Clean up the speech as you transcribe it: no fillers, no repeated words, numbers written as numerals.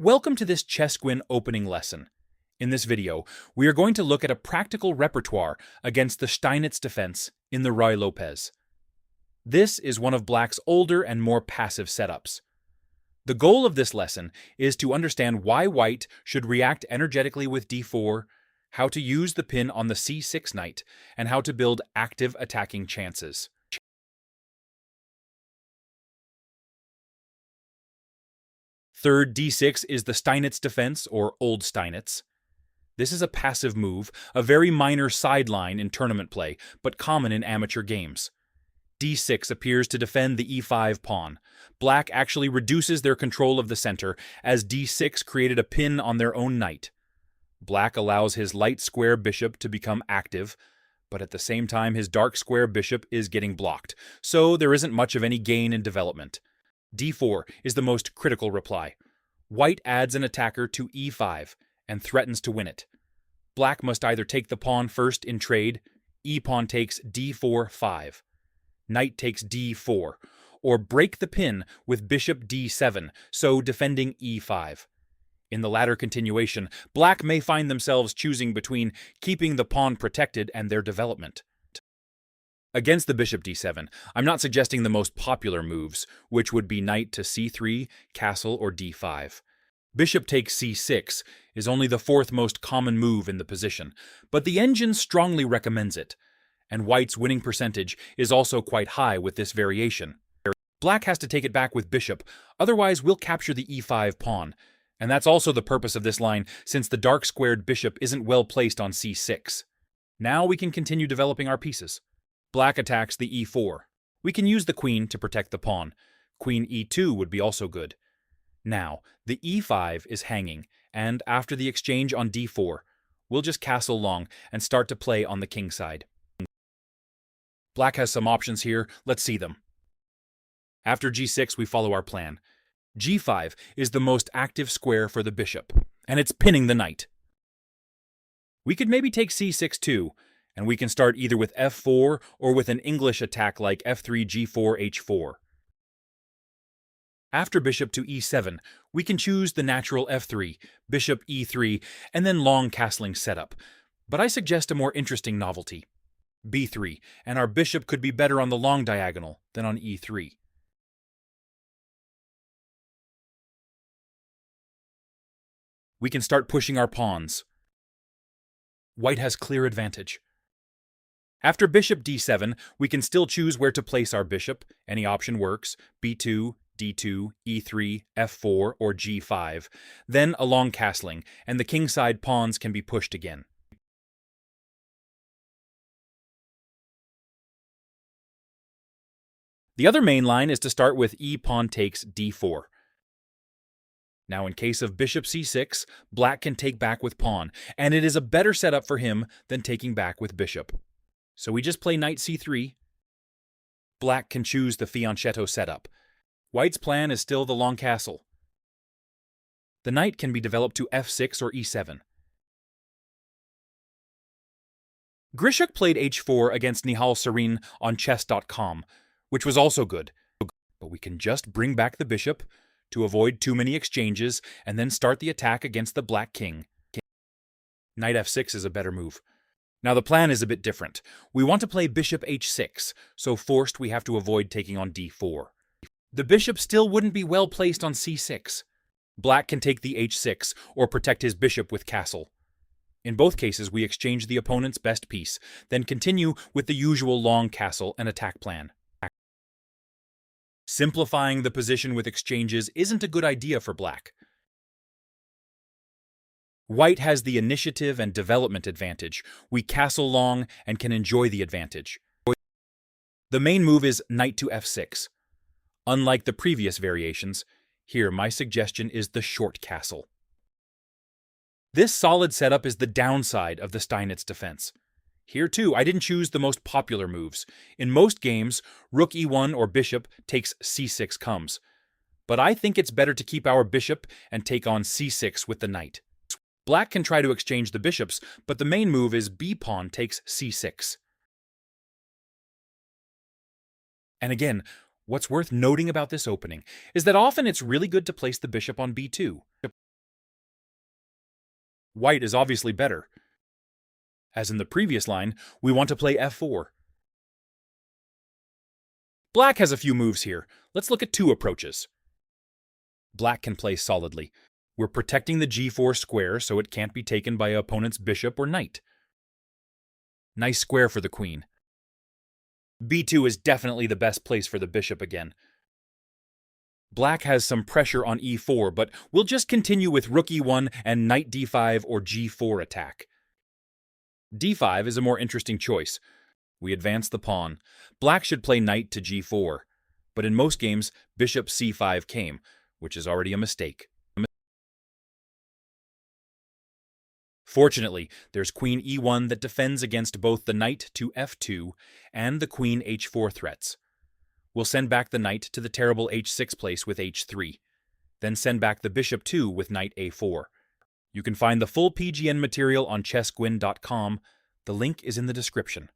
Welcome to this ChessGuin opening lesson. In this video, we are going to look at a practical repertoire against the Steinitz Defence in the Ruy Lopez. This is one of Black's older and more passive setups. The goal of this lesson is to understand why White should react energetically with d4, how to use the pin on the c6 knight, and how to build active attacking chances. Third d6 is the Steinitz Defence, or Old Steinitz. This is a passive move, a very minor sideline in tournament play, but common in amateur games. d6 appears to defend the e5 pawn. Black actually reduces their control of the center, as d6 created a pin on their own knight. Black allows his light square bishop to become active, but at the same time his dark square bishop is getting blocked, so there isn't much of any gain in development. d4 is the most critical reply. White adds an attacker to e5 and threatens to win it. Black must either take the pawn first in trade, e-pawn takes d4-5, knight takes d4, or break the pin with bishop d7, so defending e5. In the latter continuation, Black may find themselves choosing between keeping the pawn protected and their development. Against the bishop d7, I'm not suggesting the most popular moves, which would be knight to c3, castle, or d5. Bishop takes c6 is only the fourth most common move in the position, but the engine strongly recommends it, and White's winning percentage is also quite high with this variation. Black has to take it back with bishop, otherwise we'll capture the e5 pawn, and that's also the purpose of this line since the dark squared bishop isn't well placed on c6. Now we can continue developing our pieces. Black attacks the e4. We can use the queen to protect the pawn. Queen e2 would be also good. Now, the e5 is hanging, and after the exchange on d4, we'll just castle long and start to play on the king side. Black has some options here, let's see them. After g6, we follow our plan. g5 is the most active square for the bishop, and it's pinning the knight. We could maybe take c6 too, and we can start either with f4 or with an English attack like f3, g4, h4. After bishop to e7, we can choose the natural f3, bishop e3, and then long castling setup. But I suggest a more interesting novelty, b3, and our bishop could be better on the long diagonal than on e3. We can start pushing our pawns. White has clear advantage. After bishop d7, we can still choose where to place our bishop. Any option works. b2, d2, e3, f4, or g5. Then a long castling, and the kingside pawns can be pushed again. The other main line is to start with e-pawn takes d4. Now in case of bishop c6, Black can take back with pawn, and it is a better setup for him than taking back with bishop. So we just play knight c3. Black can choose the fianchetto setup. White's plan is still the long castle. The knight can be developed to f6 or e7. Grishuk played h4 against Nihal Sarin on chess.com, which was also good. But we can just bring back the bishop to avoid too many exchanges and then start the attack against the black king. Knight f6 is a better move. Now the plan is a bit different. We want to play bishop h6, so forced we have to avoid taking on d4. The bishop still wouldn't be well placed on c6. Black can take the h6 or protect his bishop with castle. In both cases, we exchange the opponent's best piece, then continue with the usual long castle and attack plan. Simplifying the position with exchanges isn't a good idea for Black. White has the initiative and development advantage. We castle long and can enjoy the advantage. The main move is knight to f6. Unlike the previous variations, here my suggestion is the short castle. This solid setup is the downside of the Steinitz Defence. Here too, I didn't choose the most popular moves. In most games, rook e1 or bishop takes c6 comes. But I think it's better to keep our bishop and take on c6 with the knight. Black can try to exchange the bishops, but the main move is b-pawn takes c6. And again, what's worth noting about this opening is that often it's really good to place the bishop on b2. White is obviously better. As in the previous line, we want to play f4. Black has a few moves here. Let's look at two approaches. Black can play solidly. We're protecting the g4 square so it can't be taken by an opponent's bishop or knight. Nice square for the queen. b2 is definitely the best place for the bishop again. Black has some pressure on e4, but we'll just continue with rook e1 and knight d5 or g4 attack. d5 is a more interesting choice. We advance the pawn. Black should play knight to g4, but in most games, bishop c5 came, which is already a mistake. Fortunately, there's queen e1 that defends against both the knight to f2 and the queen h4 threats. We'll send back the knight to the terrible h6 place with h3, then send back the bishop too with knight a4. You can find the full PGN material on ChessGuin.com. The link is in the description.